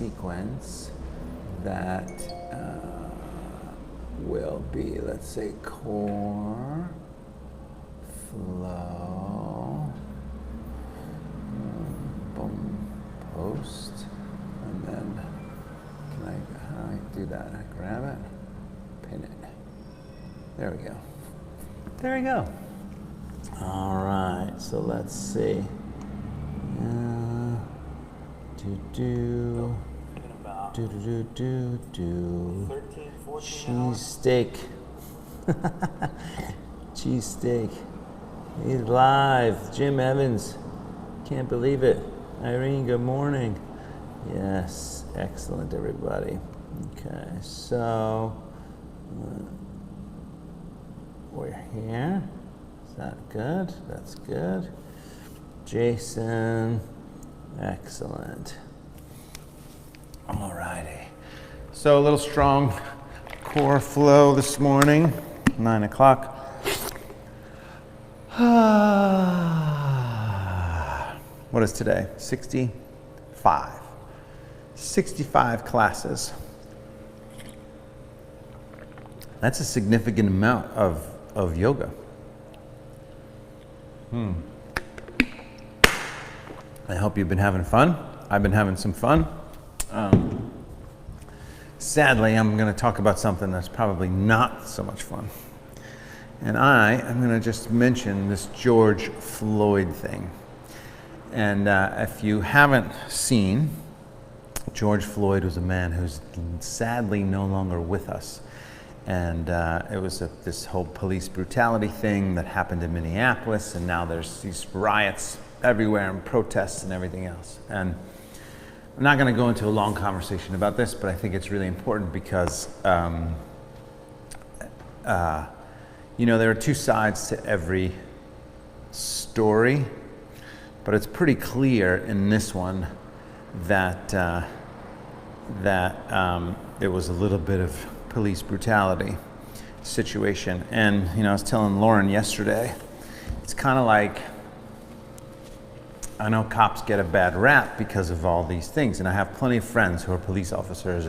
sequence that will be, let's say, core, flow, boom, post, and then how do I do that? I grab it, pin it. There we go. There we go. All right, so let's see. Cheese steak. Cheese steak. He's live. Jim Evans. Can't believe it. Irene, good morning. Yes, excellent, everybody. Okay, so we're here. Is that good? That's good. Jason, excellent. All righty. So a little strong core flow this morning, 9 o'clock. What is today? 65. 65 classes. That's a significant amount of yoga. I hope you've been having fun. I've been having some fun. Sadly, I'm going to talk about something that's probably not so much fun. And I am going to just mention this George Floyd thing. And if you haven't seen, George Floyd was a man who's sadly no longer with us. And it was this whole police brutality thing that happened in Minneapolis, and now there's these riots everywhere and protests and everything else. And I'm not going to go into a long conversation about this, but I think it's really important because, you know, there are two sides to every story, but it's pretty clear in this one that there was a little bit of police brutality situation. And, you know, I was telling Lauren yesterday, it's kind of like, I know cops get a bad rap because of all these things, and I have plenty of friends who are police officers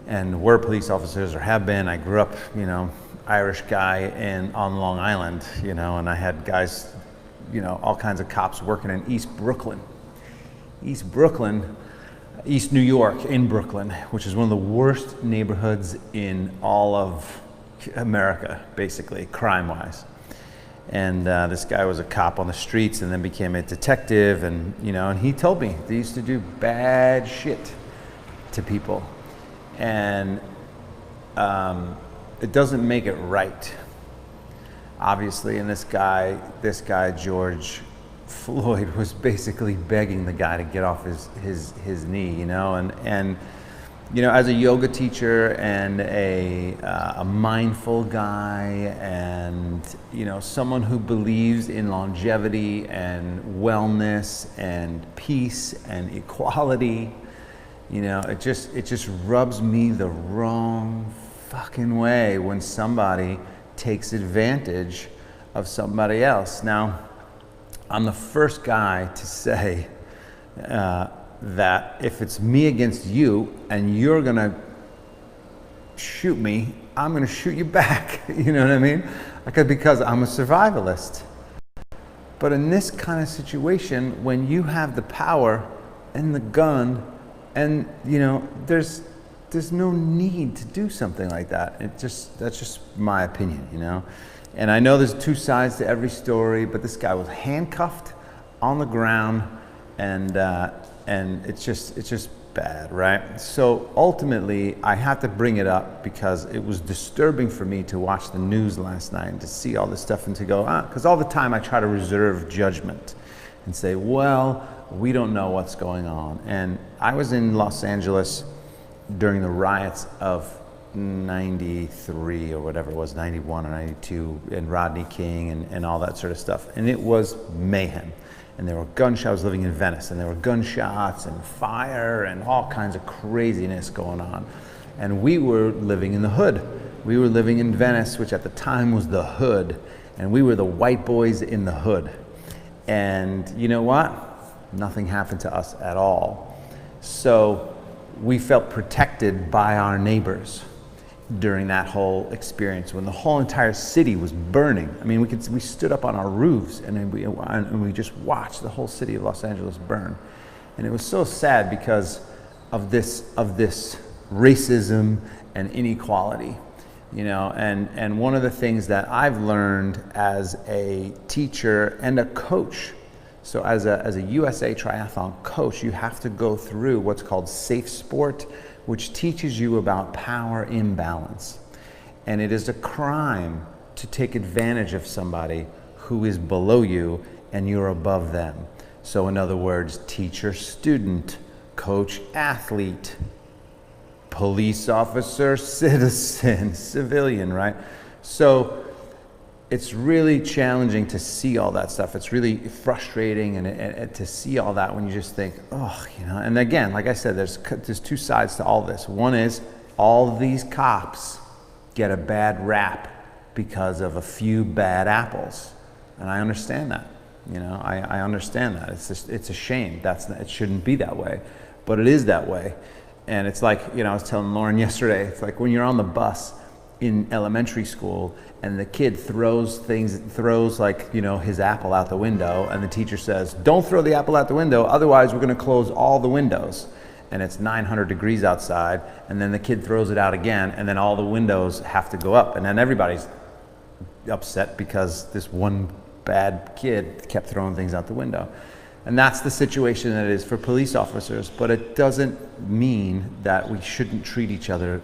and were police officers or have been. I grew up, you know, Irish guy on Long Island, you know, and I had guys, you know, all kinds of cops working in East New York in Brooklyn, which is one of the worst neighborhoods in all of America, basically, crime-wise. And this guy was a cop on the streets and then became a detective, and you know, and he told me they used to do bad shit to people, and it doesn't make it right, obviously. And this guy George Floyd was basically begging the guy to get off his knee, you know, and you know, as a yoga teacher and a mindful guy, and you know, someone who believes in longevity and wellness and peace and equality, you know, it just rubs me the wrong fucking way when somebody takes advantage of somebody else. Now, I'm the first guy to say that if it's me against you and you're gonna shoot me, I'm gonna shoot you back. You know what I mean? Because I'm a survivalist. But in this kind of situation, when you have the power and the gun, and you know, there's no need to do something like that. That's just my opinion, you know. And I know there's two sides to every story, but this guy was handcuffed on the ground, and it's just bad, right? So ultimately, I have to bring it up because it was disturbing for me to watch the news last night and to see all this stuff and to go, because all the time I try to reserve judgment and say, well, we don't know what's going on. And I was in Los Angeles during the riots of 93 or whatever it was, 91 or 92, and Rodney King and all that sort of stuff. And it was mayhem. And there were gunshots. I was living in Venice, and there were gunshots and fire and all kinds of craziness going on. And we were living in the hood. We were living in Venice, which at the time was the hood. And we were the white boys in the hood. And you know what? Nothing happened to us at all. So we felt protected by our neighbors during that whole experience when the whole entire city was burning. I mean, we stood up on our roofs and we just watched the whole city of Los Angeles burn. And it was so sad because of this racism and inequality, you know. And one of the things that I've learned as a teacher and a coach, so as a USA Triathlon coach, you have to go through what's called Safe Sport, which teaches you about power imbalance. And it is a crime to take advantage of somebody who is below you and you're above them. So in other words, teacher, student, coach, athlete, police officer, citizen, civilian, right? So it's really challenging to see all that stuff. It's really frustrating and to see all that when you just think, oh, you know. And again, like I said, there's two sides to all this. One is all these cops get a bad rap because of a few bad apples, and I understand that. You know, I understand that. It's a shame. It shouldn't be that way, but it is that way. And it's like, you know, I was telling Lauren yesterday, it's like when you're on the bus in elementary school and the kid throws like, you know, his apple out the window, and the teacher says, don't throw the apple out the window, otherwise we're going to close all the windows. And it's 900 degrees outside, and then the kid throws it out again, and then all the windows have to go up, and then everybody's upset because this one bad kid kept throwing things out the window. And that's the situation that it is for police officers, but it doesn't mean that we shouldn't treat each other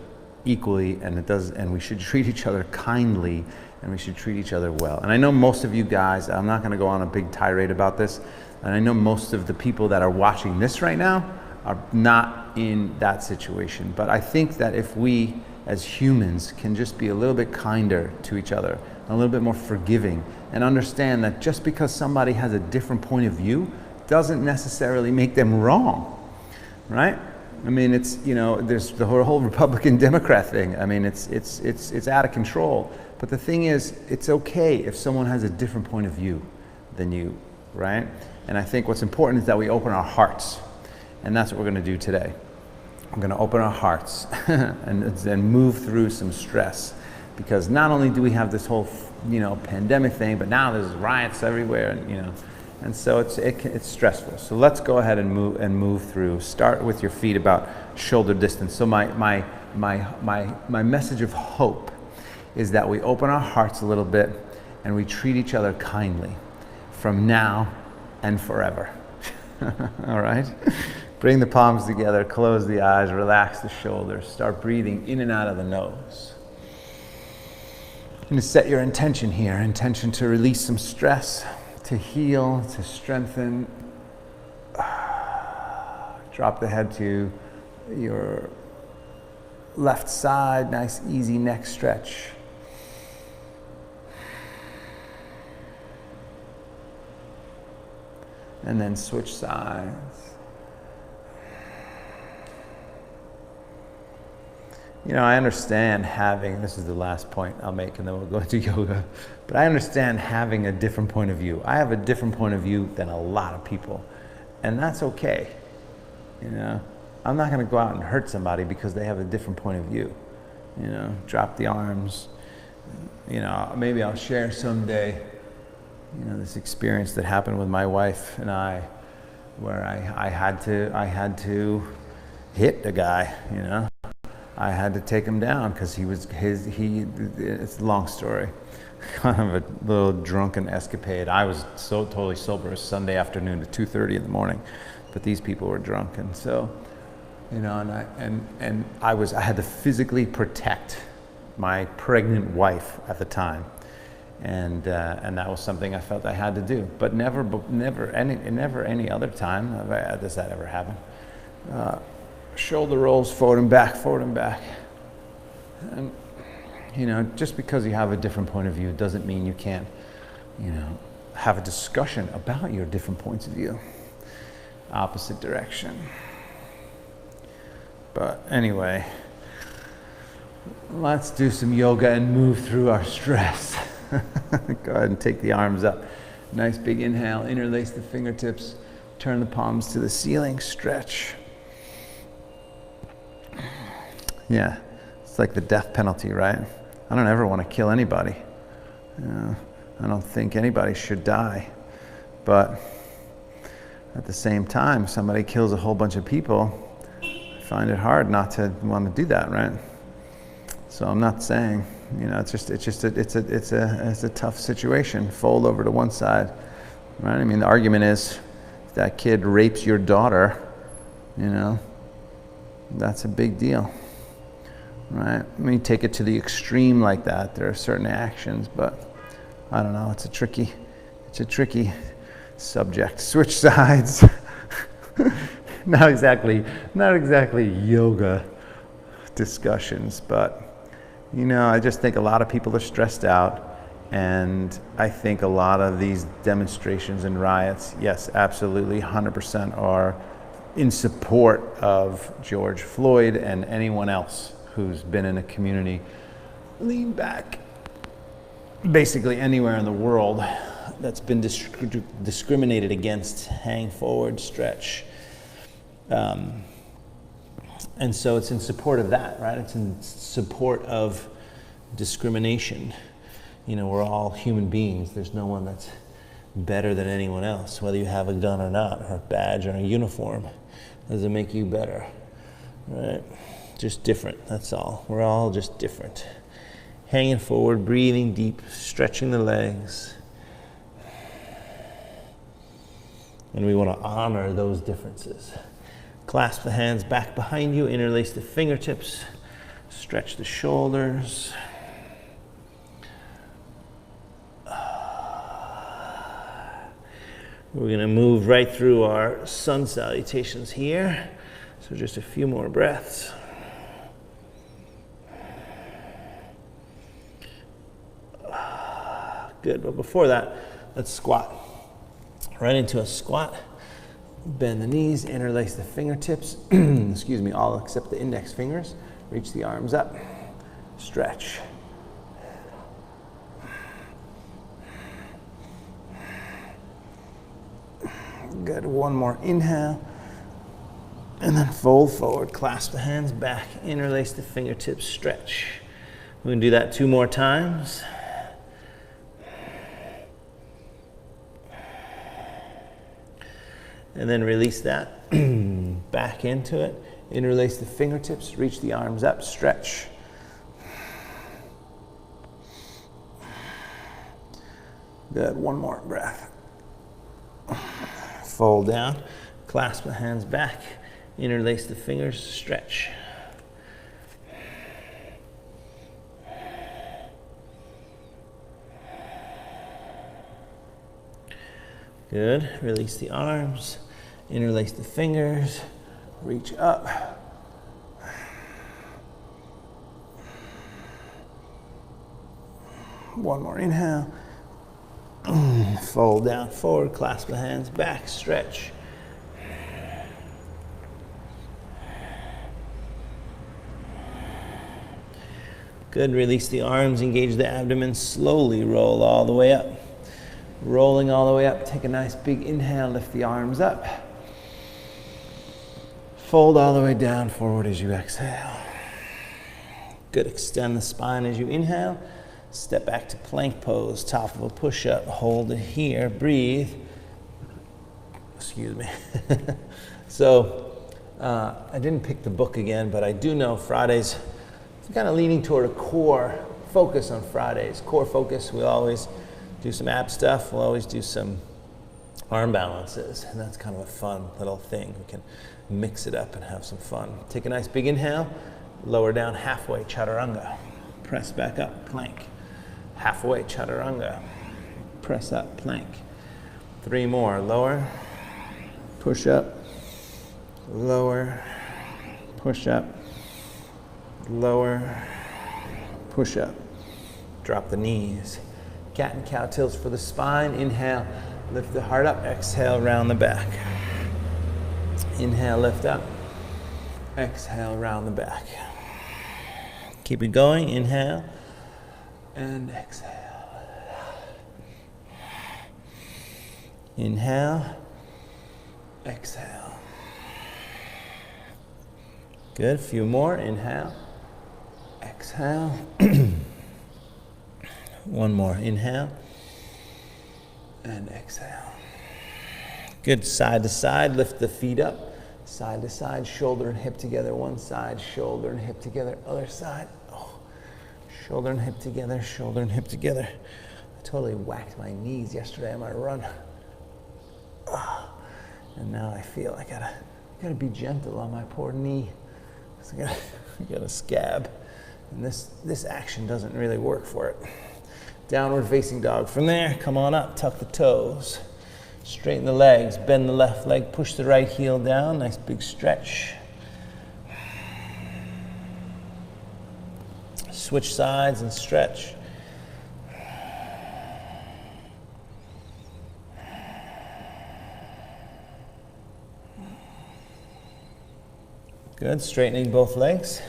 equally, and we should treat each other kindly, and we should treat each other well. And I know most of you guys, I'm not going to go on a big tirade about this, and I know most of the people that are watching this right now are not in that situation. But I think that if we as humans can just be a little bit kinder to each other, a little bit more forgiving, and understand that just because somebody has a different point of view doesn't necessarily make them wrong, right? I mean, it's, you know, there's the whole Republican Democrat thing. I mean, it's out of control. But the thing is, it's okay if someone has a different point of view than you, right? And I think what's important is that we open our hearts. And that's what we're going to do today. We're going to open our hearts and move through some stress. Because not only do we have this whole, you know, pandemic thing, but now there's riots everywhere, and, you know. And so it's stressful. So let's go ahead and move through. Start with your feet about shoulder distance. So my message of hope is that we open our hearts a little bit and we treat each other kindly from now and forever. All right? Bring the palms together, close the eyes, relax the shoulders, start breathing in and out of the nose. And to set your intention here, intention to release some stress, to heal, to strengthen. Drop the head to your left side, nice easy neck stretch. And then switch sides. You know, I understand having, this is the last point I'll make and then we'll go into yoga, but I understand having a different point of view. I have a different point of view than a lot of people, and that's okay. You know, I'm not going to go out and hurt somebody because they have a different point of view. You know, drop the arms. You know, maybe I'll share someday, you know, this experience that happened with my wife and I, where I had to hit a guy, you know. I had to take him down because it's a long story. Kind of a little drunken escapade. I was so totally sober. It was Sunday afternoon at 2:30 in the morning, but these people were drunk, and so, you know, and I had to physically protect my pregnant wife at the time, and that was something I felt I had to do. But never any other time has that ever happened. Shoulder rolls forward and back, forward and back. And, you know, just because you have a different point of view doesn't mean you can't, you know, have a discussion about your different points of view. Opposite direction. But anyway, let's do some yoga and move through our stress. Go ahead and take the arms up. Nice big inhale, interlace the fingertips, turn the palms to the ceiling, stretch. Yeah, it's like the death penalty, right? I don't ever want to kill anybody. I don't think anybody should die. But at the same time, somebody kills a whole bunch of people, I find it hard not to want to do that, right? So I'm not saying, it's a tough situation. Fold over to one side, right? I mean, the argument is, if that kid rapes your daughter, that's a big deal, right? I mean, take it to the extreme like that. There are certain actions, but I don't know. It's a tricky subject. Switch sides. Not exactly yoga discussions, but I just think a lot of people are stressed out, and I think a lot of these demonstrations and riots, yes, absolutely, 100% are in support of George Floyd and anyone else who's been in a community. Lean back. Basically anywhere in the world that's been discriminated against, hang forward, stretch. And so it's in support of that, right? It's in support of discrimination. We're all human beings. There's no one that's better than anyone else, whether you have a gun or not, or a badge or a uniform. Doesn't make you better, right? Just different, that's all. We're all just different. Hanging forward, breathing deep, stretching the legs. And we want to honor those differences. Clasp the hands back behind you, interlace the fingertips, stretch the shoulders. We're going to move right through our sun salutations here. So just a few more breaths. Good, but before that, let's squat. Right into a squat. Bend the knees, interlace the fingertips. Excuse me, all except the index fingers. Reach the arms up. Stretch. Good, one more inhale. And then fold forward, clasp the hands back, interlace the fingertips, stretch. We're going to do that 2 more times. And then release that back into it. Interlace the fingertips, reach the arms up, stretch. Good, one more breath. Fold down, clasp the hands back, interlace the fingers, stretch. Good, release the arms, interlace the fingers, reach up. One more inhale. Fold down forward, clasp the hands back, stretch. Good, release the arms, engage the abdomen, slowly roll all the way up. Rolling all the way up, take a nice big inhale, lift the arms up. Fold all the way down forward as you exhale. Good, extend the spine as you inhale. Step back to plank pose, top of a push-up. Hold it here, breathe. Excuse me. So, I didn't pick the book again, but I do know Fridays, I'm kind of leaning toward a core focus on Fridays. Core focus, we always do some ab stuff. We'll always do some arm balances, and that's kind of a fun little thing. We can mix it up and have some fun. Take a nice big inhale, lower down halfway, chaturanga. Press back up, plank. Halfway, chaturanga. Press up, plank. 3 more, lower, push up, lower, push up, lower, push up. Drop the knees. Cat and cow tilts for the spine. Inhale, lift the heart up. Exhale, round the back. Inhale, lift up. Exhale, round the back. Keep it going. Inhale and exhale. Inhale, exhale. Good, a few more. Inhale exhale. One more, inhale and exhale. Good, side to side, lift the feet up. Side to side, shoulder and hip together. One side, shoulder and hip together. Other side, oh. Shoulder and hip together, shoulder and hip together. I totally whacked my knees yesterday on my run. And now I feel I gotta be gentle on my poor knee. I got a scab. And this action doesn't really work for it. Downward facing dog. From there, come on up, tuck the toes. Straighten the legs, bend the left leg, push the right heel down. Nice big stretch. Switch sides and stretch. Good, straightening both legs.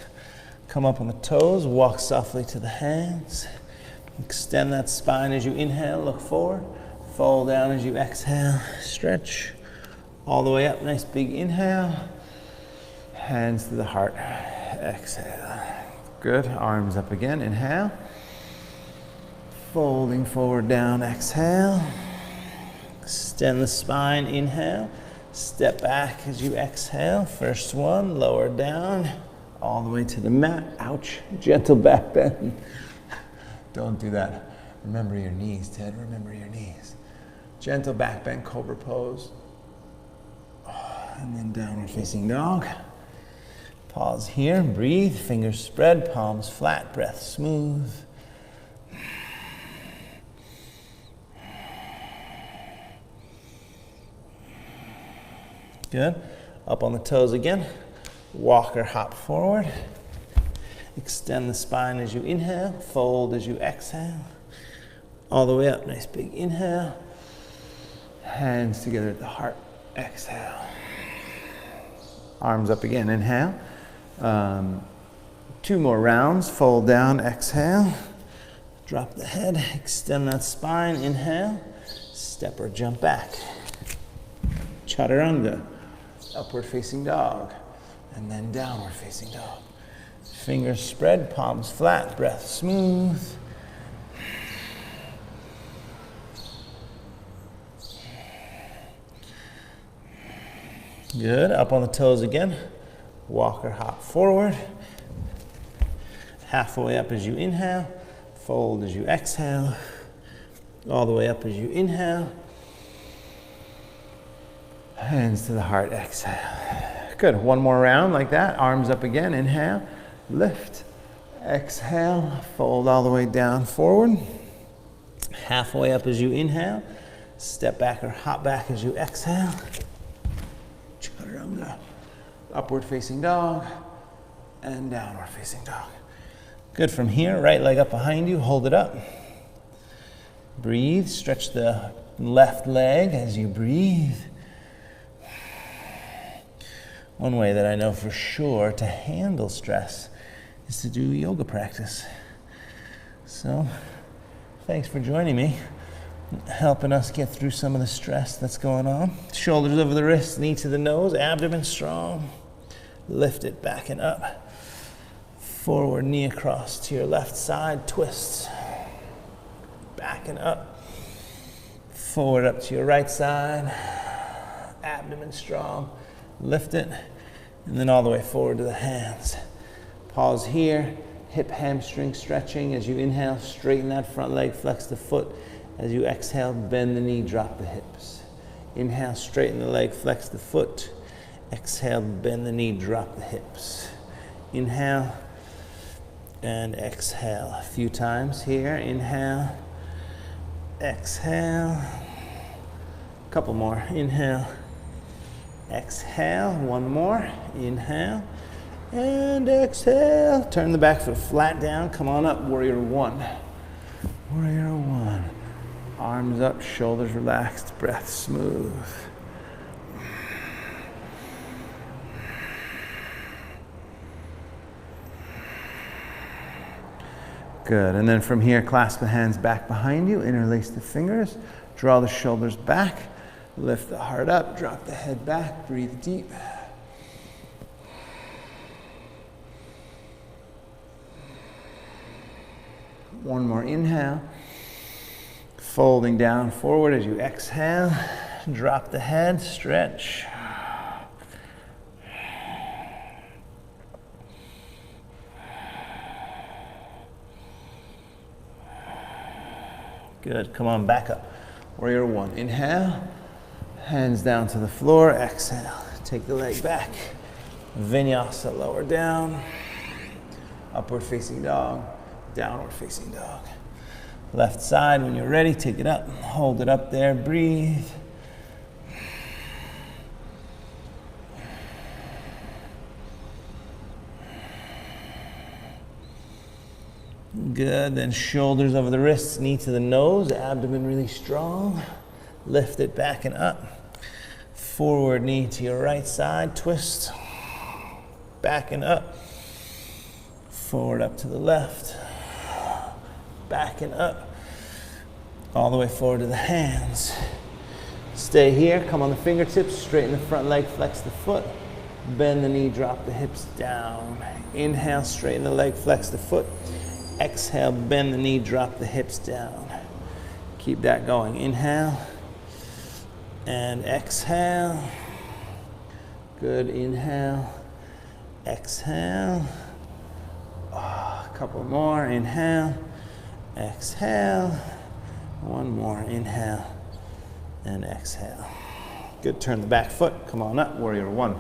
Come up on the toes, walk softly to the hands. Extend that spine as you inhale, look forward. Fold down as you exhale, stretch. All the way up, nice big inhale. Hands to the heart, exhale. Good, arms up again, inhale. Folding forward, down, exhale. Extend the spine, inhale. Step back as you exhale. First one, lower down, all the way to the mat. Ouch, gentle back bend. Don't do that. Remember your knees, Ted, remember your knees. Gentle back bend, cobra pose. And then downward facing dog. Pause here, breathe, fingers spread, palms flat, breath smooth. Good. Up on the toes again. Walk or hop forward. Extend the spine as you inhale. Fold as you exhale. All the way up. Nice big inhale. Hands together at the heart. Exhale. Arms up again. Inhale. 2 more rounds. Fold down. Exhale. Drop the head. Extend that spine. Inhale. Step or jump back. Chaturanga. Upward facing dog, and then downward facing dog. Fingers spread, palms flat, breath smooth. Good, up on the toes again. Walk or hop forward. Halfway up as you inhale, fold as you exhale. All the way up as you inhale. Hands to the heart, exhale. Good, 1 more round like that. Arms up again, inhale, lift, exhale, fold all the way down forward. Halfway up as you inhale, step back or hop back as you exhale. Chaturanga. Upward facing dog and downward facing dog. Good, from here, right leg up behind you, hold it up. Breathe, stretch the left leg as you breathe. One way that I know for sure to handle stress is to do yoga practice. So, thanks for joining me, helping us get through some of the stress that's going on. Shoulders over the wrists, knee to the nose, abdomen strong. Lift it back and up. Forward knee across to your left side, twist. Back and up. Forward up to your right side. Abdomen strong. Lift it, and then all the way forward to the hands. Pause here, hip hamstring stretching. As you inhale, straighten that front leg, flex the foot. As you exhale, bend the knee, drop the hips. Inhale, straighten the leg, flex the foot. Exhale, bend the knee, drop the hips. Inhale, and exhale. A few times here, inhale, exhale. A couple more, inhale. Exhale, 1 more, inhale, and exhale. Turn the back foot flat down, come on up, warrior 1. Warrior 1. Arms up, shoulders relaxed, breath smooth. Good, and then from here, clasp the hands back behind you, interlace the fingers, draw the shoulders back. Lift the heart up, drop the head back, breathe deep. One more inhale. Folding down forward as you exhale. Drop the head, stretch. Good, come on, back up. Warrior one, inhale. Hands down to the floor, exhale. Take the leg back. Vinyasa, lower down. Upward facing dog, downward facing dog. Left side, when you're ready, take it up. Hold it up there, breathe. Good, then shoulders over the wrists, knee to the nose, abdomen really strong. Lift it back and up. Forward knee to your right side, twist. Back and up. Forward up to the left. Back and up. All the way forward to the hands. Stay here, come on the fingertips, straighten the front leg, flex the foot. Bend the knee, drop the hips down. Inhale, straighten the leg, flex the foot. Exhale, bend the knee, drop the hips down. Keep that going. Inhale and exhale. Good, inhale, exhale. A couple more, inhale, exhale. One more, inhale and exhale. Good, turn the back foot, come on up, warrior one.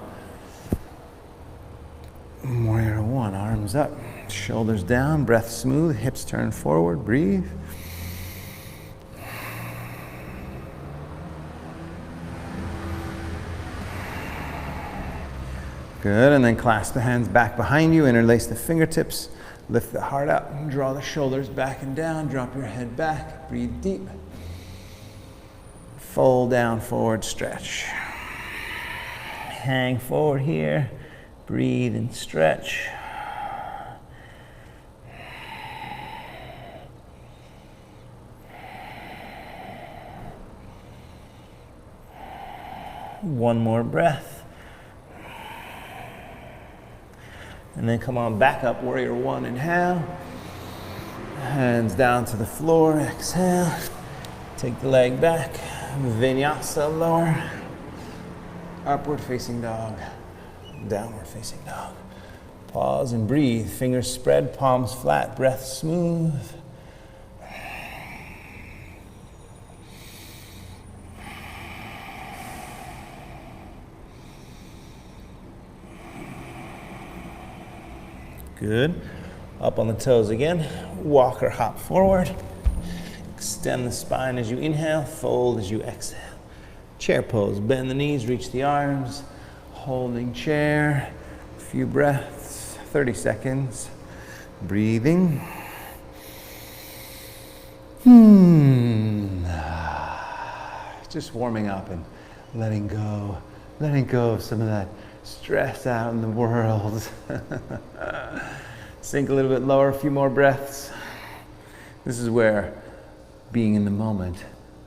Warrior one, arms up, shoulders down, breath smooth, hips turn forward, breathe. Good, and then clasp the hands back behind you, interlace the fingertips, lift the heart up, draw the shoulders back and down, drop your head back, breathe deep. Fold down, forward, stretch. Hang forward here, breathe and stretch. One more breath. And then come on back up, warrior one, inhale. Hands down to the floor, exhale. Take the leg back, vinyasa, lower. Upward facing dog, downward facing dog. Pause and breathe, fingers spread, palms flat, breath smooth. Good. Up on the toes again. Walk or hop forward. Extend the spine as you inhale. Fold as you exhale. Chair pose. Bend the knees. Reach the arms. Holding chair. A few breaths. 30 seconds. Breathing. Just warming up and letting go. Letting go of some of that stress out in the world. Sink a little bit lower, a few more breaths. This is where being in the moment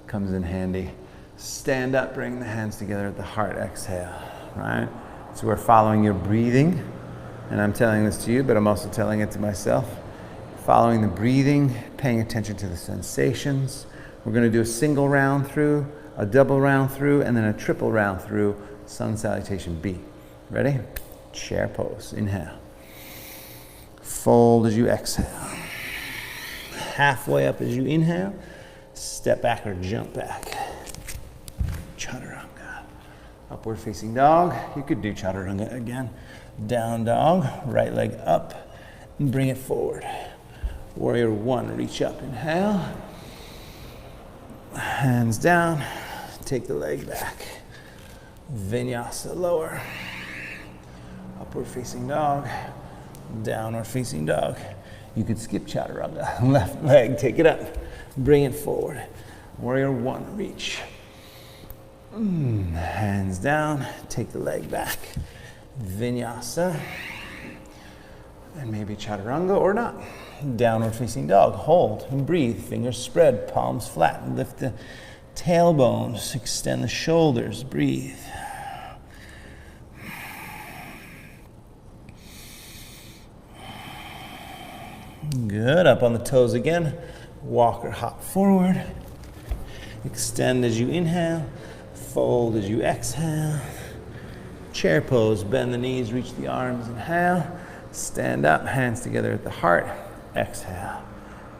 comes in handy. Stand up, bring the hands together at the heart, exhale, right? So we're following your breathing, and I'm telling this to you, but I'm also telling it to myself. Following the breathing, paying attention to the sensations. We're gonna do a single round through, a double round through, and then a triple round through Sun Salutation B. Ready? Chair pose. Inhale. Fold as you exhale. Halfway up as you inhale. Step back or jump back. Chaturanga. Upward facing dog. You could do chaturanga again. Down dog. Right leg up. And bring it forward. Warrior one. Reach up. Inhale. Hands down. Take the leg back. Vinyasa, lower. Upward facing dog, downward facing dog. You could skip chaturanga. Left leg, take it up, bring it forward. Warrior one, reach. Hands down, take the leg back. Vinyasa. And maybe chaturanga or not. Downward facing dog, hold and breathe. Fingers spread, palms flat. Lift the tailbones, extend the shoulders, breathe. Good, up on the toes again. Walk or hop forward. Extend as you inhale. Fold as you exhale. Chair pose, bend the knees, reach the arms, inhale. Stand up, hands together at the heart. Exhale.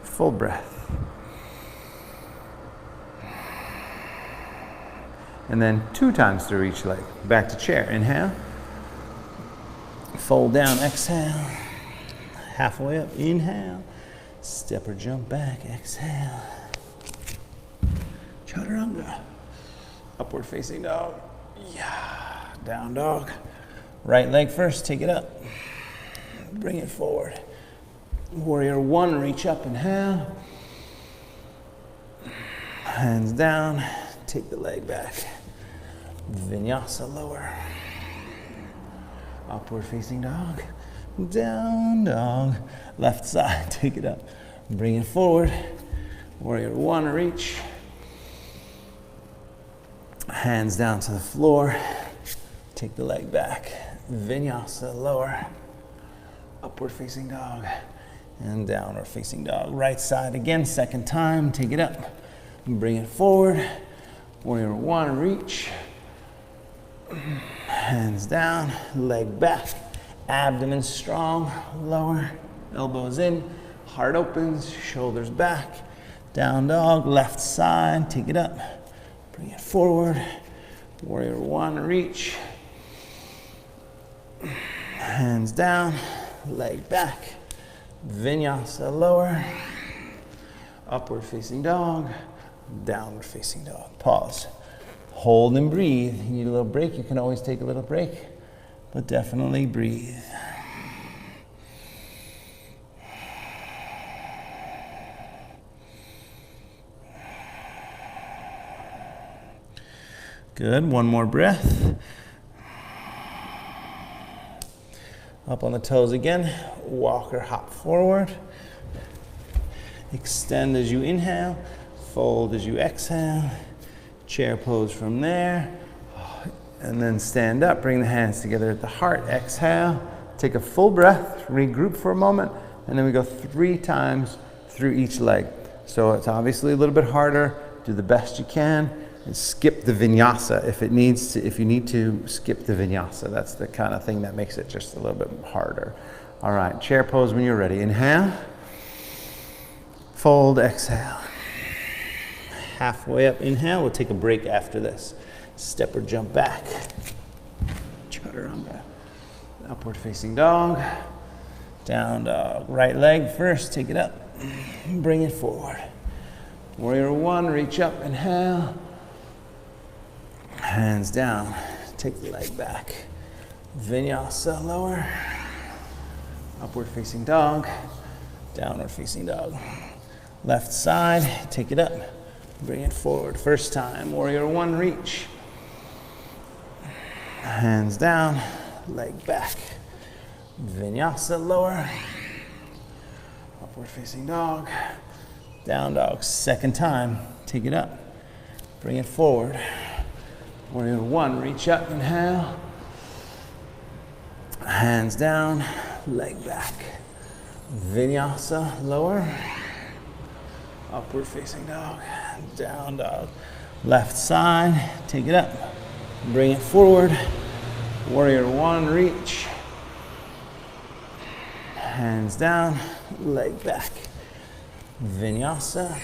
Full breath. And then 2 times through each leg. Back to chair, inhale. Fold down, exhale. Halfway up, inhale. Step or jump back, exhale. Chaturanga. Upward facing dog. Yeah. Down dog. Right leg first, take it up. Bring it forward. Warrior 1, reach up, inhale. Hands down, take the leg back. Vinyasa lower. Upward facing dog. Down dog. Left side, take it up. Bring it forward. Warrior 1, reach. Hands down to the floor. Take the leg back. Vinyasa lower. Upward facing dog. And downward facing dog. Right side again, second time. Take it up. Bring it forward. Warrior 1, reach. Hands down, leg back. Abdomen strong, lower. Elbows in, heart opens, shoulders back. Down dog, left side, take it up. Bring it forward. Warrior 1, reach. Hands down, leg back. Vinyasa lower. Upward facing dog. Downward facing dog. Pause. Hold and breathe. You need a little break, you can always take a little break, but definitely breathe. Good, one more breath. Up on the toes again, walk or hop forward. Extend as you inhale, fold as you exhale. Chair pose from there. And then stand up, bring the hands together at the heart, exhale. Take a full breath, regroup for a moment, and then we go 3 times through each leg. So it's obviously a little bit harder. Do the best you can. And skip the vinyasa if it needs to. If you need to skip the vinyasa, that's the kind of thing that makes it just a little bit harder. All right, chair pose when you're ready. Inhale, fold, exhale. Halfway up, inhale. We'll take a break after this. Step or jump back. Chaturanga. Upward facing dog. Down dog. Right leg first, take it up. Bring it forward. Warrior 1, reach up, inhale. Hands down, take the leg back. Vinyasa lower. Upward facing dog. Downward facing dog. Left side, take it up. Bring it forward. First time, Warrior 1, reach. Hands down, leg back. Vinyasa lower. Upward facing dog. Down dog. Second time, take it up. Bring it forward. Warrior 1, reach up, inhale. Hands down, leg back. Vinyasa lower. Upward facing dog. Down dog. Left side, take it up. Bring it forward. Warrior 1, reach. Hands down, leg back. Vinyasa.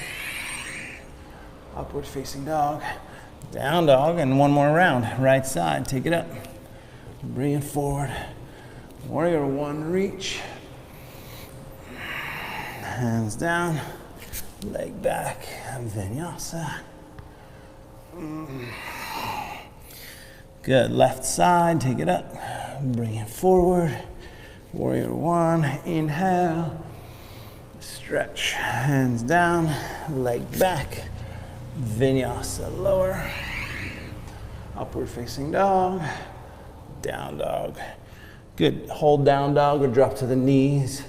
Upward facing dog. Down dog, and one more round. Right side, take it up. Bring it forward. Warrior 1, reach. Hands down, leg back. Vinyasa. Good, left side, take it up. Bring it forward. Warrior 1, inhale. Stretch, hands down, leg back. Vinyasa lower. Upward facing dog. Down dog. Good, hold down dog or drop to the knees.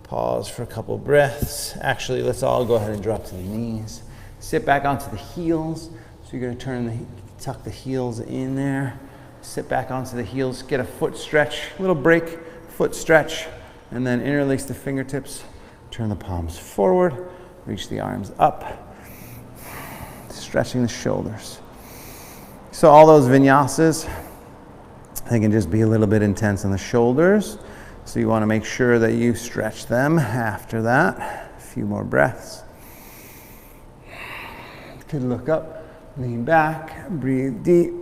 Pause for a couple breaths. Actually, let's all go ahead and drop to the knees. Sit back onto the heels. So you're gonna tuck the heels in there. Sit back onto the heels, get a foot stretch, little break, foot stretch, and then interlace the fingertips. Turn the palms forward, reach the arms up, stretching the shoulders. So all those vinyasas, they can just be a little bit intense on the shoulders. So you want to make sure that you stretch them after that. A few more breaths. Could look up, lean back, breathe deep.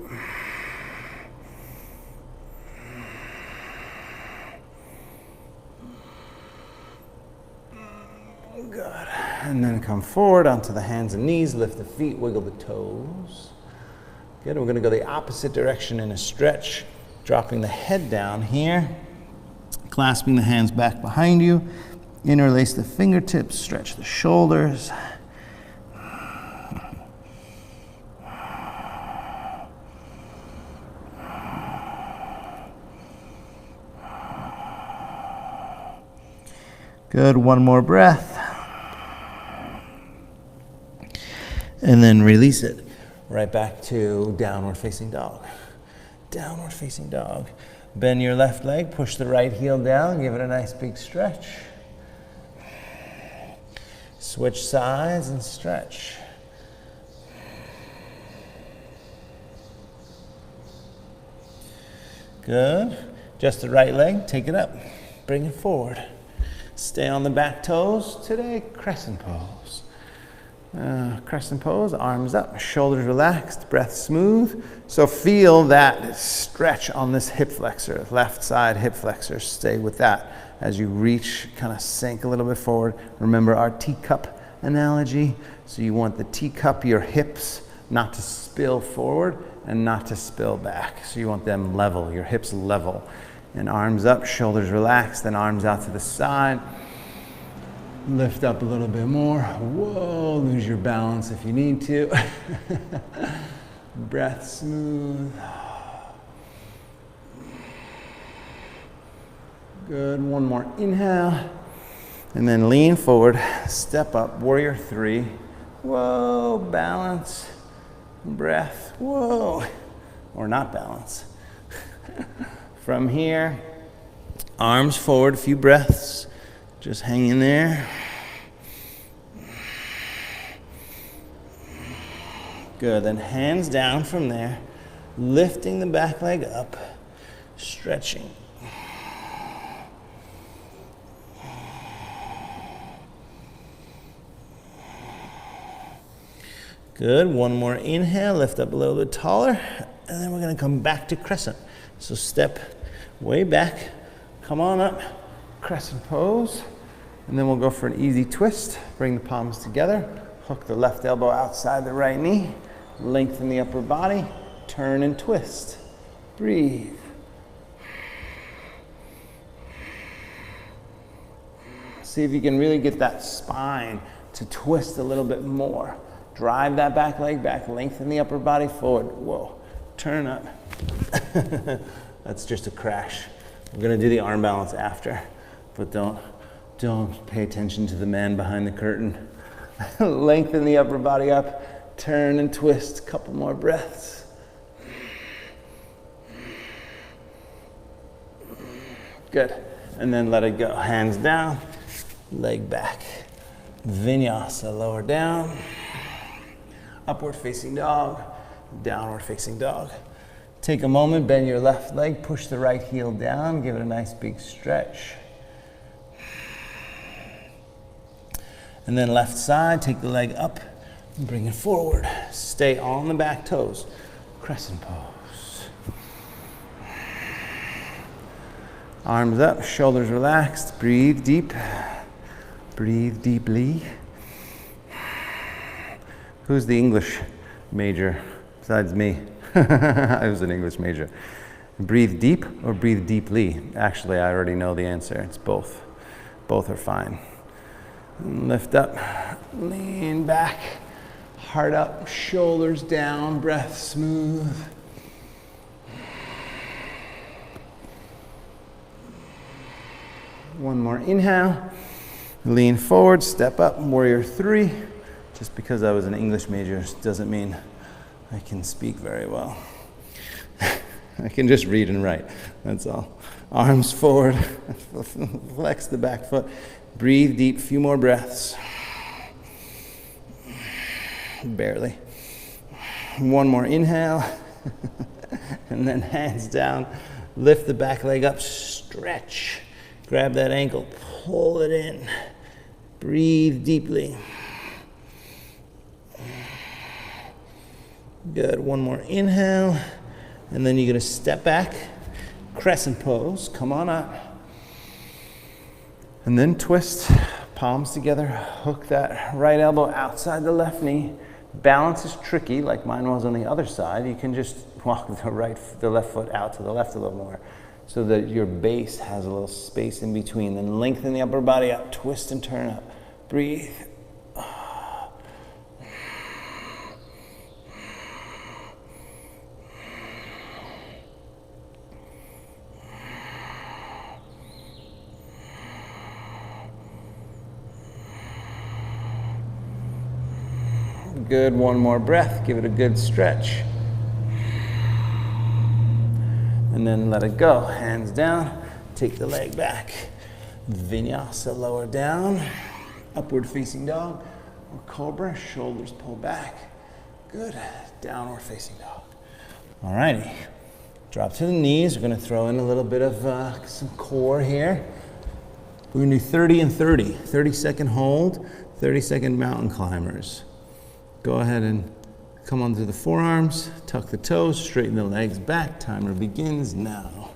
Good. And then come forward onto the hands and knees, lift the feet, wiggle the toes. Good. We're going to go the opposite direction in a stretch, dropping the head down here, clasping the hands back behind you, interlace the fingertips, stretch the shoulders. Good, one more breath. And then release it right back to downward facing dog. Downward facing dog. Bend your left leg, push the right heel down, give it a nice big stretch. Switch sides and stretch. Good. Just the right leg, take it up, bring it forward. Stay on the back toes. Today, Crescent Pose. Crescent Pose, arms up, shoulders relaxed, breath smooth. So feel that stretch on this hip flexor, left side hip flexor. Stay with that as you reach, kind of sink a little bit forward. Remember our teacup analogy. So you want the teacup, your hips, not to spill forward and not to spill back. So you want them level, your hips level. And arms up, shoulders relaxed, then arms out to the side. Lift up a little bit more. Whoa, lose your balance if you need to. Breath smooth. Good, one more inhale. And then lean forward, step up, warrior three. Whoa, balance, breath, whoa. Or not balance. From here, arms forward, a few breaths. Just hang in there. Good, then hands down from there, lifting the back leg up, stretching. Good, one more inhale, lift up a little bit taller, and then we're gonna come back to crescent. So step way back, come on up, Crescent Pose, and then we'll go for an easy twist. Bring the palms together, hook the left elbow outside the right knee, lengthen the upper body, turn and twist. Breathe. See if you can really get that spine to twist a little bit more. Drive that back leg back, lengthen the upper body forward. Whoa, turn up. That's just a crash. We're gonna do the arm balance after, but don't pay attention to the man behind the curtain. Lengthen the upper body up, turn and twist, couple more breaths. Good, and then let it go. Hands down, leg back. Vinyasa, lower down. Upward facing dog, downward facing dog. Take a moment, bend your left leg, push the right heel down, give it a nice big stretch. And then left side, take the leg up and bring it forward. Stay on the back toes. Crescent Pose. Arms up, shoulders relaxed, breathe deep. Breathe deeply. Who's the English major besides me? I was an English major. Breathe deep or breathe deeply? Actually, I already know the answer. It's both. Both are fine. Lift up, lean back, heart up, shoulders down, breath smooth. One more inhale. Lean forward, step up, warrior three. Just because I was an English major doesn't mean I can speak very well. I can just read and write, that's all. Arms forward, flex the back foot. Breathe deep, few more breaths. Barely. One more inhale. And then hands down, lift the back leg up, stretch. Grab that ankle, pull it in. Breathe deeply. Good, one more inhale. And then you're gonna step back, Crescent Pose, come on up. And then twist, palms together, hook that right elbow outside the left knee. Balance is tricky, like mine was on the other side. You can just walk the left foot out to the left a little more so that your base has a little space in between. Then lengthen the upper body up, twist and turn up. Breathe. Good, one more breath, give it a good stretch. And then let it go, hands down, take the leg back. Vinyasa, lower down, upward facing dog, or cobra, shoulders pull back. Good, downward facing dog. All righty, drop to the knees. We're gonna throw in a little bit of some core here. We're gonna do 30 and 30, 30-second hold, 30-second mountain climbers. Go ahead and come onto the forearms, tuck the toes, straighten the legs back. Timer begins now.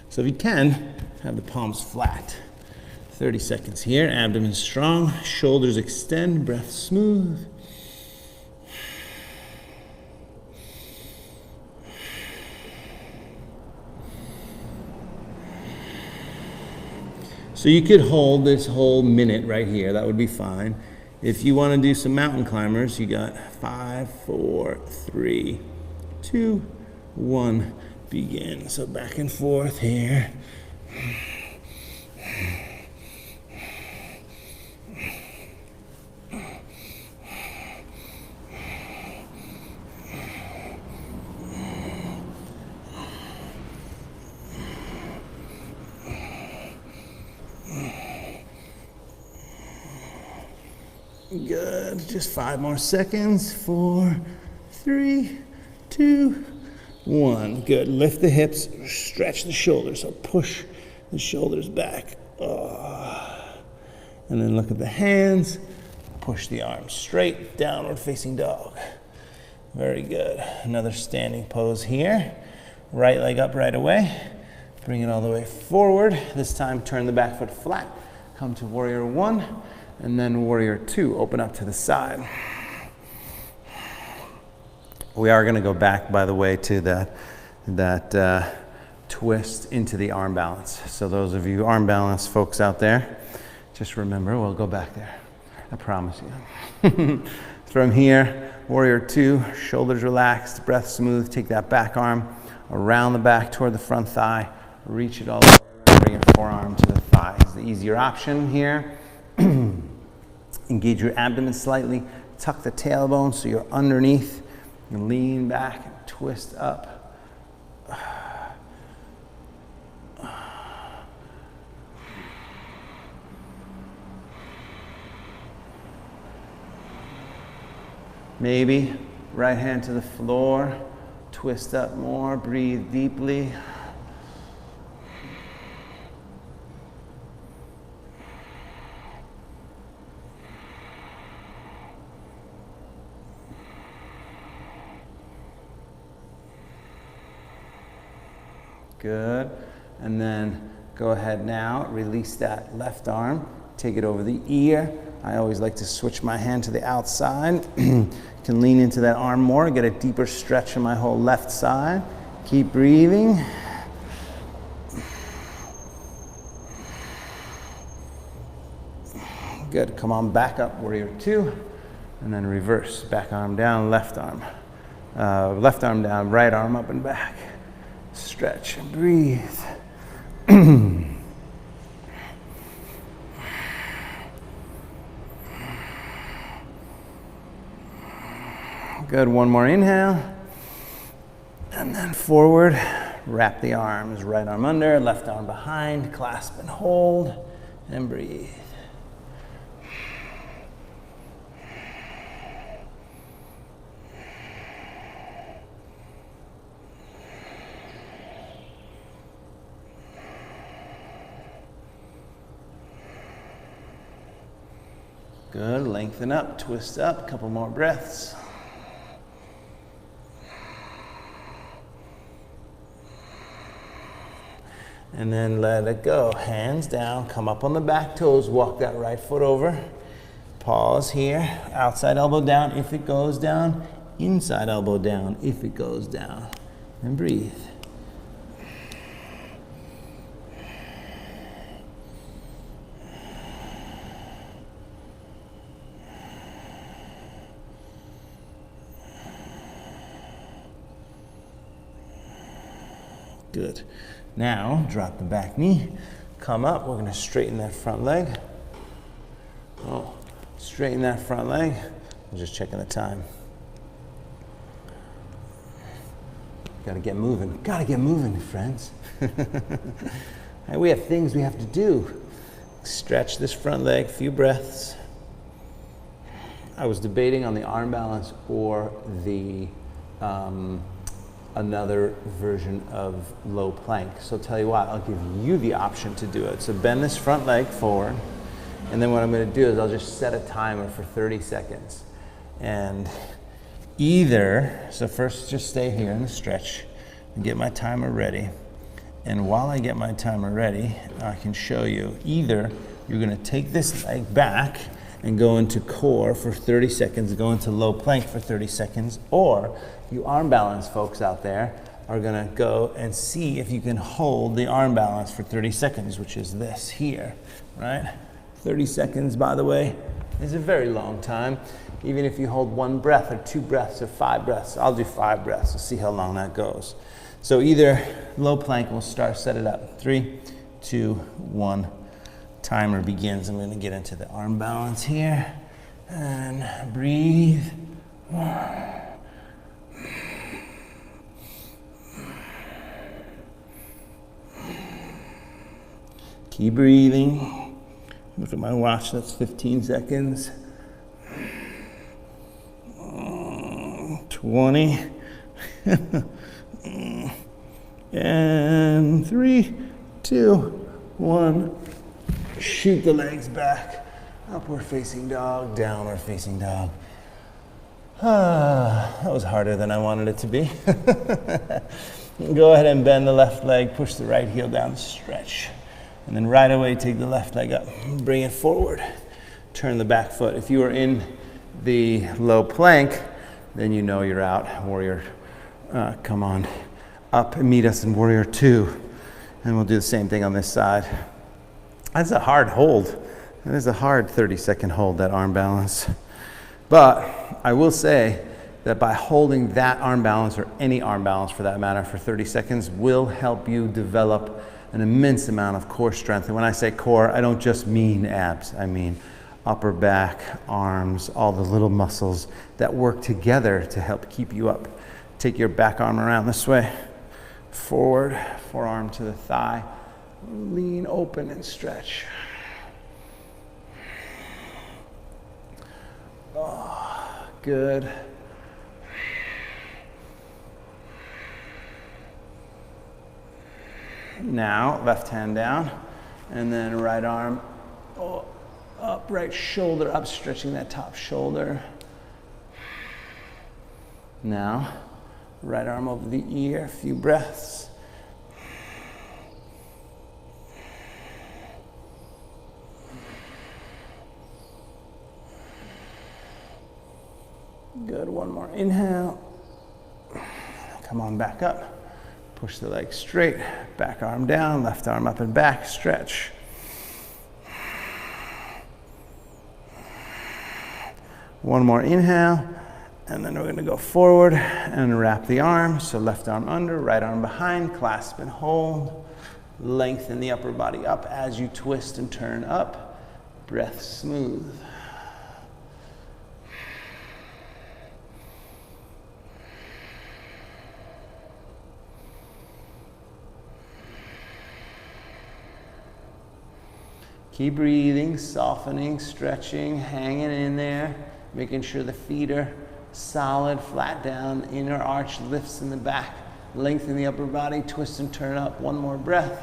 So if you can, have the palms flat. 30 seconds here, abdomen strong, shoulders extend, breath smooth. So you could hold this whole minute right here, that would be fine. If you want to do some mountain climbers, you got 5, 4, 3, 2, 1, begin. So back and forth here. Good, just 5 more seconds. 4, 3, 2, 1. Good, lift the hips, stretch the shoulders, so push the shoulders back. And then look at the hands, push the arms straight, downward facing dog. Very good, another standing pose here. Right leg up right away, bring it all the way forward. This time turn the back foot flat, come to warrior 1. And then warrior 2, open up to the side. We are gonna go back, by the way, to that twist into the arm balance. So those of you arm balance folks out there, just remember, we'll go back there. I promise you. From here, warrior 2, shoulders relaxed, breath smooth. Take that back arm around the back toward the front thigh. Reach it all the way, bring your forearm to the thigh. It's the easier option here. Engage your abdomen slightly, tuck the tailbone so you're underneath, and lean back and twist up. Maybe right hand to the floor, twist up more, breathe deeply. Good, and then go ahead now, release that left arm, take it over the ear. I always like to switch my hand to the outside. Can lean into that arm more, get a deeper stretch in my whole left side. Keep breathing. Good, come on back up, warrior 2, and then reverse. Back arm down, left arm down, right arm up and back. Stretch and breathe. Good, one more inhale. And then forward, Wrap the arms, right arm under, left arm behind, clasp and hold, and breathe. Good, lengthen up, twist up, couple more breaths. And then let it go, hands down, come up on the back toes, walk that right foot over. Pause here, outside elbow down if it goes down, inside elbow down if it goes down, and breathe. Good. Now, drop the back knee, come up, we're gonna straighten that front leg. Oh, straighten that front leg. I'm just checking the time. Gotta get moving, friends. We have things we have to do. Stretch this front leg, few breaths. I was debating on the arm balance or the another version of low plank. So tell you what, I'll give you the option to do it. So bend this front leg forward, and then what I'm going to do is I'll just set a timer for 30 seconds. And either, so first just stay here in the stretch and get my timer ready. And while I get my timer ready, I can show you either you're going to take this leg back and go into core for 30 seconds, go into low plank for 30 seconds, or you arm balance folks out there are gonna go and see if you can hold the arm balance for 30 seconds, which is this here, right? 30 seconds, by the way, is a very long time. Even if you hold one breath or 2 breaths or 5 breaths, I'll do 5 breaths, we'll see how long that goes. So either low plank, we'll set it up. 3, 2, 1. Timer begins. I'm going to get into the arm balance here and breathe. Keep breathing. Look at my watch, that's 15 seconds. 20. And 3, 2, 1. Shoot the legs back. Upward facing dog, downward facing dog. That was harder than I wanted it to be. Go ahead and bend the left leg, push the right heel down, stretch. And then right away, take the left leg up, bring it forward. Turn the back foot. If you are in the low plank, then you know you're out. Warrior, come on up and meet us in Warrior 2. And we'll do the same thing on this side. That's a hard hold. That is a hard 30-second hold, that arm balance. But I will say that by holding that arm balance, or any arm balance for that matter, for 30 seconds will help you develop an immense amount of core strength. And when I say core, I don't just mean abs. I mean upper back, arms, all the little muscles that work together to help keep you up. Take your back arm around this way. Forward, forearm to the thigh. Lean, open, and stretch. Oh, good. Now, left hand down, and then right arm up, right shoulder up, stretching that top shoulder. Now, right arm over the ear, a few breaths. Good, one more inhale. Come on back up. Push the leg straight, back arm down, left arm up and back, stretch. One more inhale, and then we're gonna go forward and wrap the arm. So left arm under, right arm behind, clasp and hold. Lengthen the upper body up as you twist and turn up. Breath smooth. Keep breathing, softening, stretching, hanging in there, making sure the feet are solid, flat down, inner arch lifts in the back, lengthen the upper body, twist and turn up. One more breath.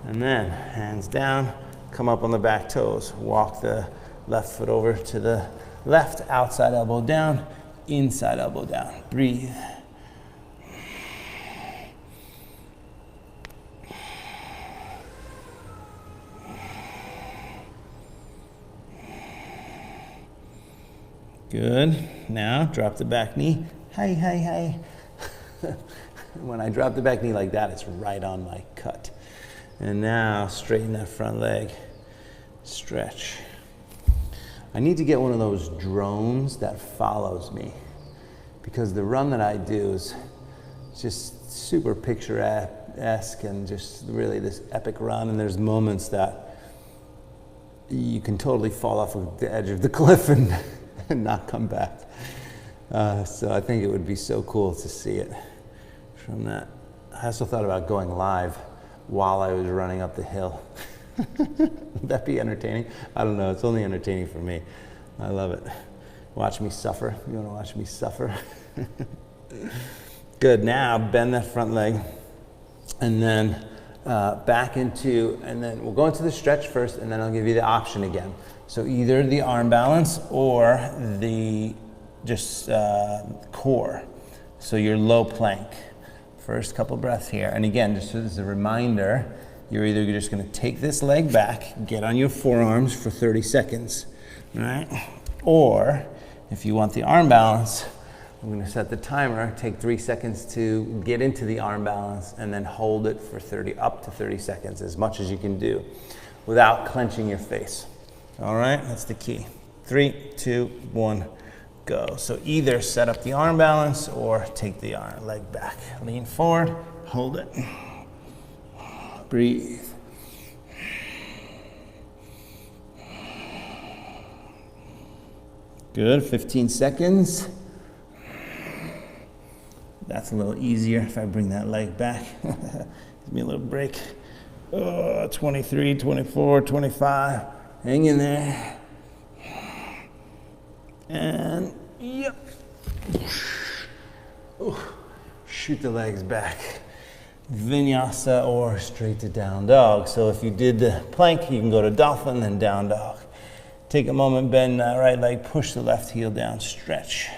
And then hands down, come up on the back toes. Walk the left foot over to the left, outside elbow down, inside elbow down. Breathe. Good. Now drop the back knee. Hey, hey, hey. When I drop the back knee like that, it's right on my cut. And now straighten that front leg. Stretch. I need to get one of those drones that follows me, because the run that I do is just super picturesque and just really this epic run, and there's moments that you can totally fall off of the edge of the cliff and not come back. So I think it would be so cool to see it from that. I also thought about going live while I was running up the hill. Would that be entertaining? I don't know. It's only entertaining for me. I love it. Watch me suffer. You want to watch me suffer? Good. Now bend that front leg and then back into, and then we'll go into the stretch first, and then I'll give you the option again. So either the arm balance or the just core. So your low plank. First couple breaths here. And again, just as a reminder, you're either just going to take this leg back, get on your forearms for 30 seconds, all right? Or if you want the arm balance, I'm going to set the timer, take 3 seconds to get into the arm balance, and then hold it for up to 30 seconds, as much as you can do, without clenching your face. All right, that's the key. 3, 2, 1, go. So either set up the arm balance or take the leg back. Lean forward, hold it. Breathe. Good, 15 seconds. That's a little easier if I bring that leg back. Give me a little break. 23, 24, 25. Hang in there. And yep. Ooh, shoot the legs back. Vinyasa or straight to down dog. So if you did the plank, you can go to dolphin, then down dog. Take a moment, bend that right leg, push the left heel down, stretch.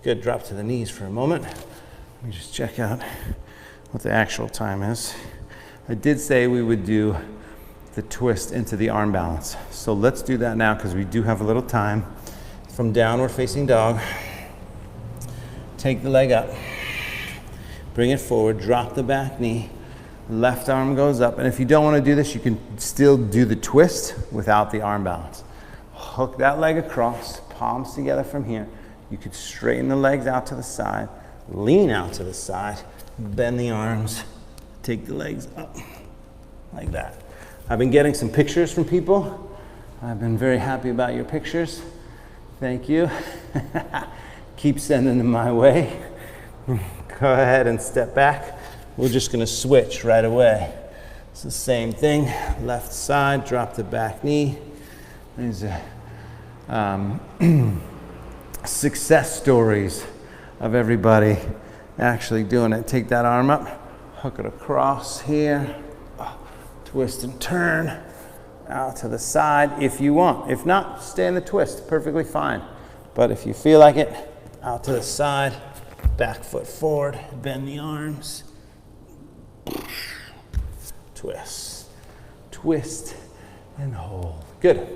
Good, drop to the knees for a moment. Let me just check out what the actual time is. I did say we would do the twist into the arm balance. So let's do that now, because we do have a little time. From downward facing dog, take the leg up, bring it forward, drop the back knee, left arm goes up. And if you don't want to do this, you can still do the twist without the arm balance. Hook that leg across, palms together from here. You could straighten the legs out to the side, lean out to the side, bend the arms, take the legs up like that. I've been getting some pictures from people. I've been very happy about your pictures. Thank you. Keep sending them my way. Go ahead and step back. We're just going to switch right away. It's the same thing. Left side, drop the back knee. These are success stories of everybody actually doing it. Take that arm up, hook it across here, twist and turn out to the side if you want. If not, stay in the twist, perfectly fine. But if you feel like it, out to the side, back foot forward, bend the arms, twist, twist, and hold. Good.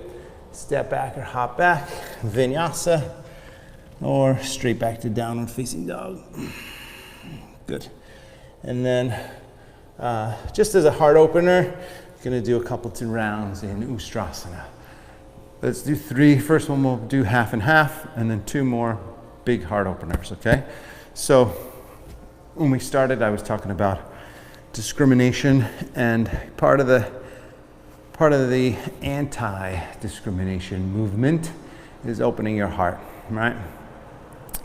Step back or hop back, vinyasa, or straight back to downward facing dog. Good. And then just as a heart opener, going to do a couple 2 rounds in Ustrasana. Let's do 3. First one we'll do half and half, and then 2 more big heart openers, okay? So when we started, I was talking about discrimination, and part of the anti-discrimination movement is opening your heart, right?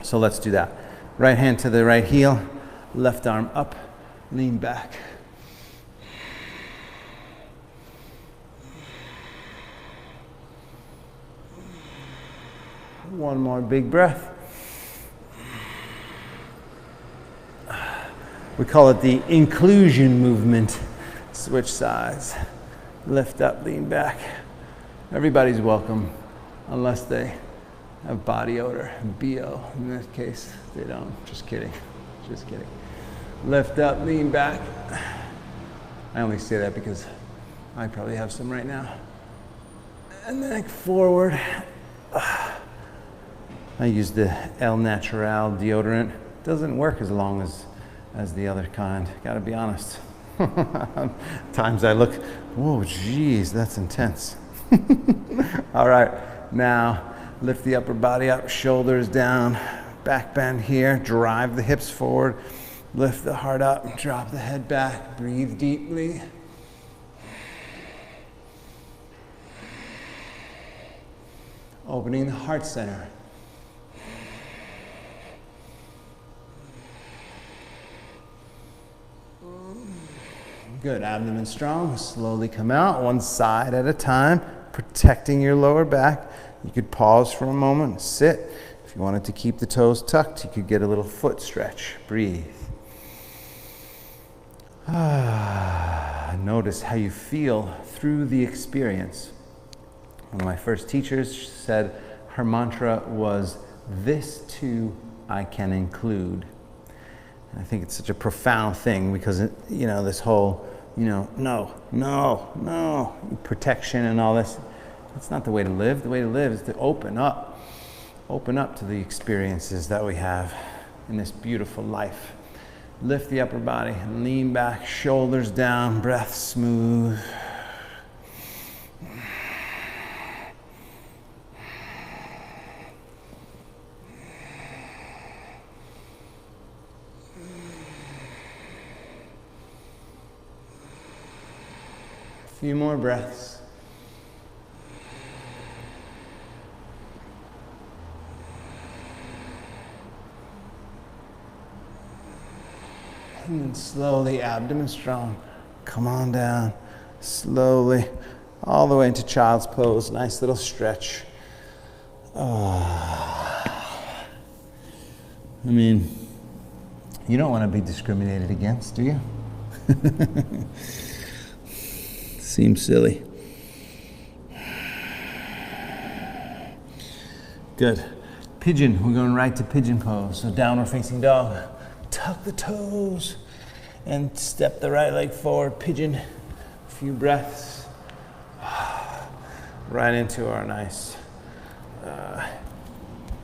So let's do that. Right hand to the right heel, Left arm up, lean back. One more big breath. We call it the inclusion movement. Switch sides. Lift up, lean back. Everybody's welcome, unless they have body odor, BO. In that case, they don't. Just kidding. Just kidding. Lift up, lean back. I only say that because I probably have some right now. And then forward. I use the El Natural deodorant. Doesn't work as long as the other kind. Gotta be honest. Times I look, whoa, geez, that's intense. All right, now lift the upper body up, shoulders down, back bend here, drive the hips forward, lift the heart up, drop the head back, breathe deeply. Opening the heart center. Good, abdomen strong, slowly come out, one side at a time, protecting your lower back. You could pause for a moment, sit. If you wanted to keep the toes tucked, you could get a little foot stretch. Breathe. Notice how you feel through the experience. One of my first teachers said her mantra was, "This too I can include." And I think it's such a profound thing because, this whole, no, protection and all this, it's not the way to live. The way to live is to open up to the experiences that we have in this beautiful life. Lift the upper body, lean back, shoulders down, breath smooth. A few more breaths. And then slowly, abdomen strong. Come on down, slowly, all the way into child's pose. Nice little stretch. You don't want to be discriminated against, do you? Seems silly. Good. Pigeon, we're going right to pigeon pose. So downward facing dog. Tuck the toes and step the right leg forward. Pigeon. A few breaths. Right into our nice.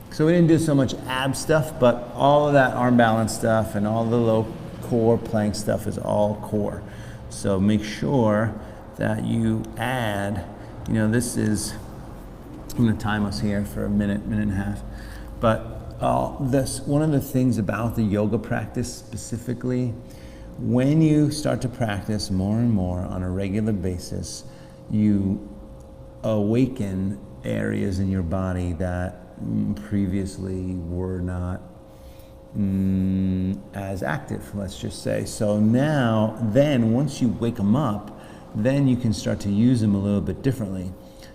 So we didn't do so much ab stuff, but all of that arm balance stuff and all the low core plank stuff is all core. So make sure that you add, this is, I'm going to time us here for a minute and a half, but one of the things about the yoga practice specifically, when you start to practice more and more on a regular basis, you awaken areas in your body that previously were not as active, let's just say. So now, once you wake them up, then you can start to use them a little bit differently.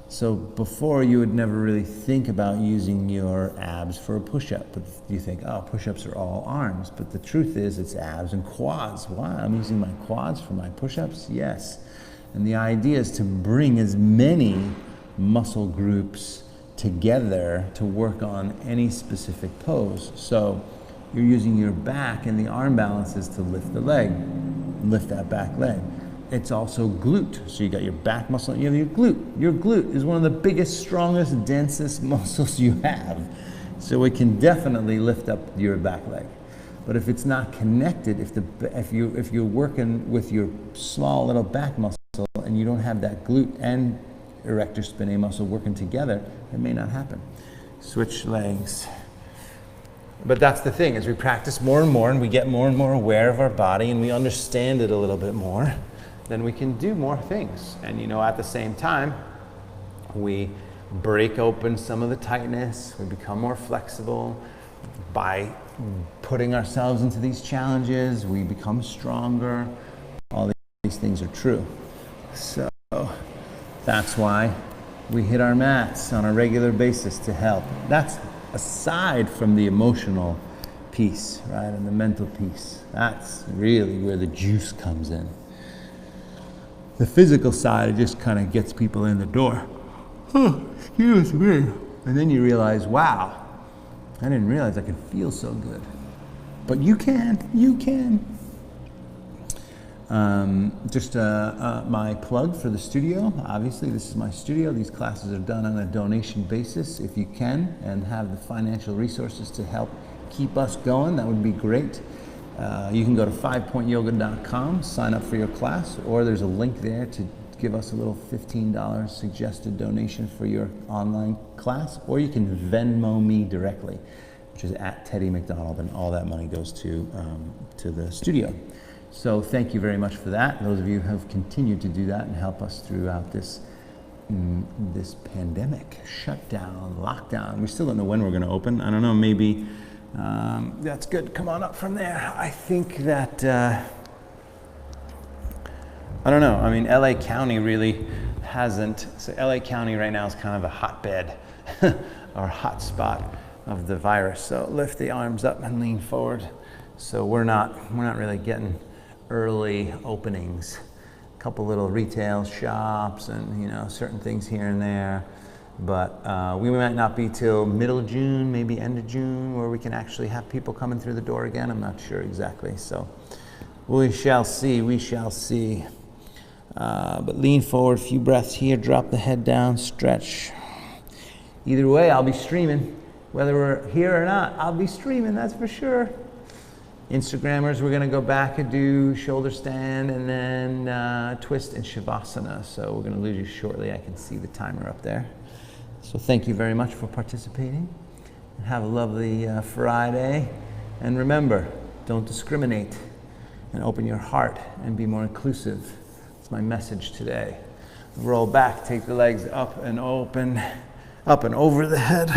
So before, you would never really think about using your abs for a push-up, but you think, push-ups are all arms. But the truth is, it's abs and quads. Wow, I'm using my quads for my push-ups? Yes. And the idea is to bring as many muscle groups together to work on any specific pose. So you're using your back and the arm balances to lift the leg, lift that back leg. It's also glute. So you got your back muscle, you have your glute. Your glute is one of the biggest, strongest, densest muscles you have. So it can definitely lift up your back leg. But if it's not connected, if you're working with your small little back muscle and you don't have that glute and erector spinae muscle working together, it may not happen. Switch legs. But that's the thing, as we practice more and more and we get more and more aware of our body and we understand it a little bit more, then we can do more things. And at the same time, we break open some of the tightness, we become more flexible by putting ourselves into these challenges, we become stronger. All these things are true. So that's why we hit our mats on a regular basis to help. That's aside from the emotional piece, right, and the mental piece. That's really where the juice comes in. The physical side, it just kind of gets people in the door. Oh, excuse me. And then you realize, wow, I didn't realize I could feel so good. But you can. Just my plug for the studio. Obviously, this is my studio. These classes are done on a donation basis. If you can and have the financial resources to help keep us going, that would be great. You can go to 5pointyoga.com, sign up for your class, or there's a link there to give us a little $15 suggested donation for your online class, or you can Venmo me directly, which is at Teddy McDonald, and all that money goes to the studio. So thank you very much for that. Those of you who have continued to do that and help us throughout this pandemic, shutdown, lockdown. We still don't know when we're going to open. I don't know, maybe that's good. Come on up from there. I think that, I don't know. I mean, LA County really hasn't. So LA County right now is kind of a hotbed or hot spot of the virus. So lift the arms up and lean forward. So we're not really getting early openings. A couple little retail shops and certain things here and there, but we might not be till middle of June, maybe end of June, where we can actually have people coming through the door again. I'm not sure exactly, so we shall see. But lean forward, a few breaths here, drop the head down, stretch. Either way, I'll be streaming. Whether we're here or not, I'll be streaming, that's for sure. Instagrammers, we're going to go back and do shoulder stand and then twist and Shavasana. So we're going to lose you shortly. I can see the timer up there. So thank you very much for participating. And have a lovely Friday. And remember, don't discriminate, and open your heart and be more inclusive. That's my message today. Roll back, take the legs up and open, up and over the head.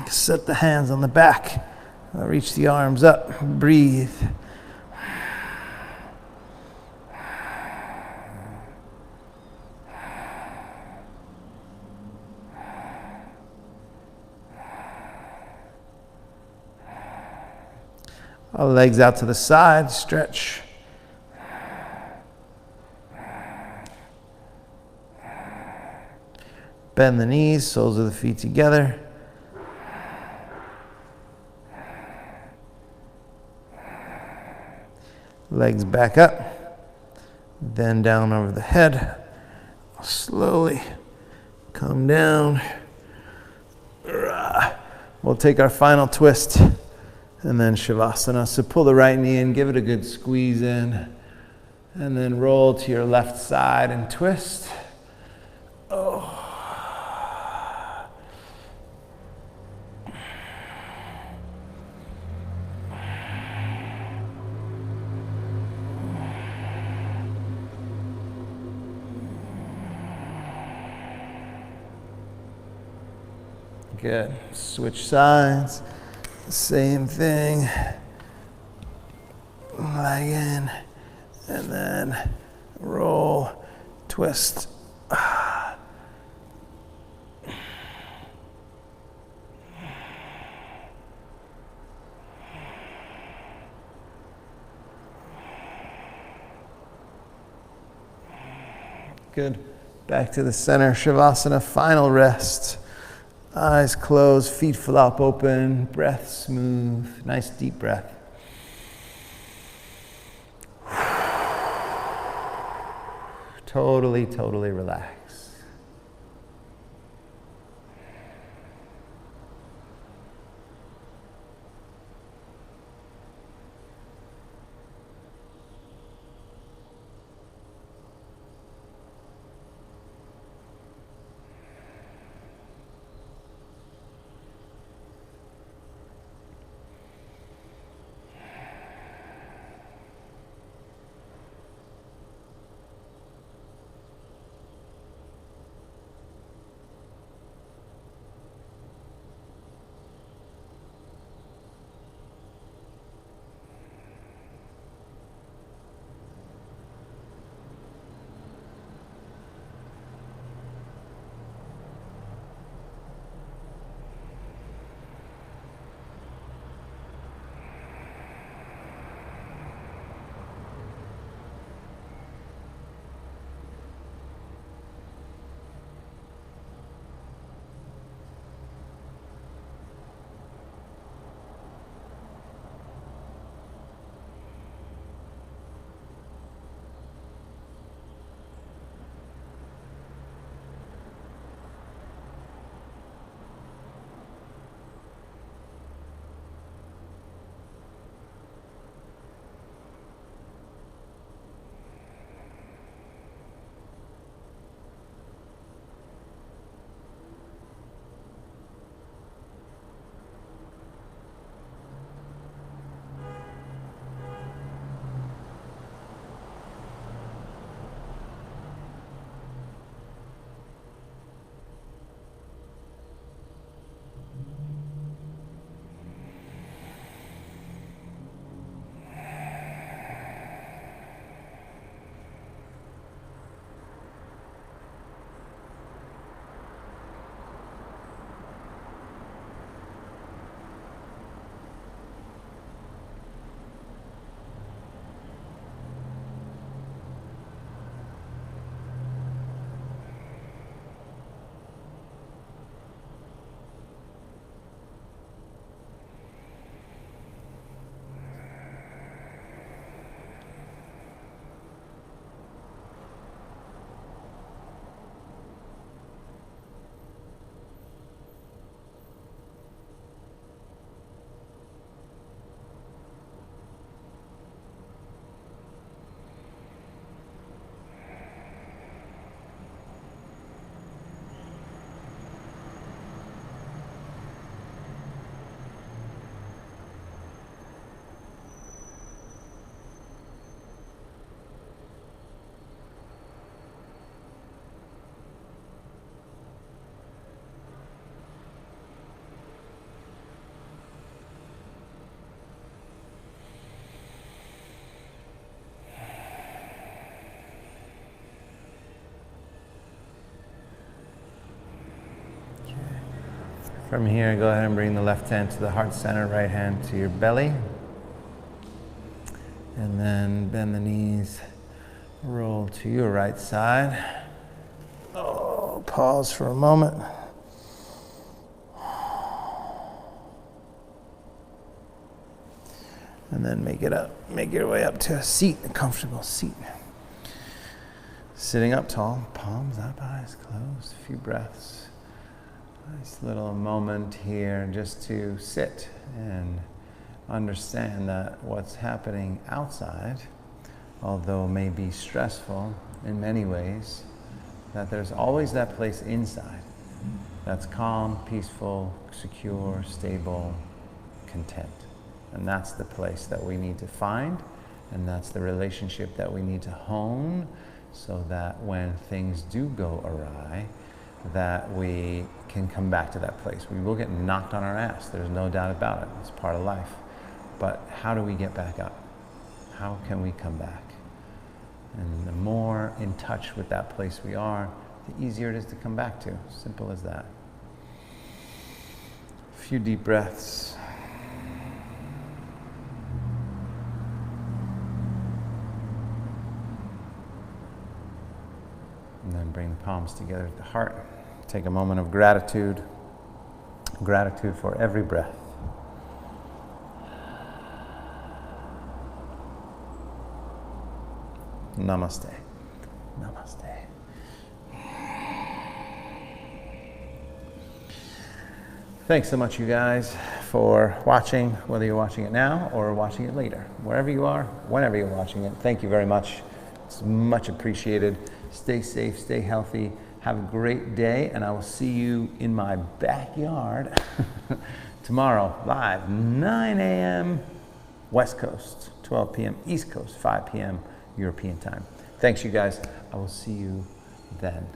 Set the hands on the back. Reach the arms up, breathe. All the legs out to the side, stretch. Bend the knees, soles of the feet together. Legs back up, then down over the head. Slowly come down. We'll take our final twist and then Shavasana. So pull the right knee in, give it a good squeeze in, and then roll to your left side and twist. Oh. Good. Switch sides. Same thing. Leg in. And then roll, twist. Good. Back to the center. Shavasana. Final rest. Eyes closed, feet flop open, breath smooth, nice deep breath. Totally relax. From here, go ahead and bring the left hand to the heart center, right hand to your belly. And then bend the knees, roll to your right side. Oh, pause for a moment. And then make your way up to a seat, a comfortable seat. Sitting up tall, palms up, eyes closed, a few breaths. Nice little moment here just to sit and understand that what's happening outside, although may be stressful in many ways, that there's always that place inside that's calm, peaceful, secure, stable, content. And that's the place that we need to find, and that's the relationship that we need to hone so that when things do go awry, that we can come back to that place. We will get knocked on our ass, there's no doubt about it. It's part of life. But how do we get back up? How can we come back? And the more in touch with that place we are, the easier it is to come back to. Simple as that. A few deep breaths. And then bring the palms together at the heart. Take a moment of gratitude. Gratitude for every breath. Namaste. Namaste. Thanks so much, you guys, for watching, whether you're watching it now or watching it later. Wherever you are, whenever you're watching it, thank you very much. It's much appreciated. Stay safe, stay healthy, have a great day, and I will see you in my backyard tomorrow, live, 9 a.m. West Coast, 12 p.m. East Coast, 5 p.m. European time. Thanks, you guys. I will see you then.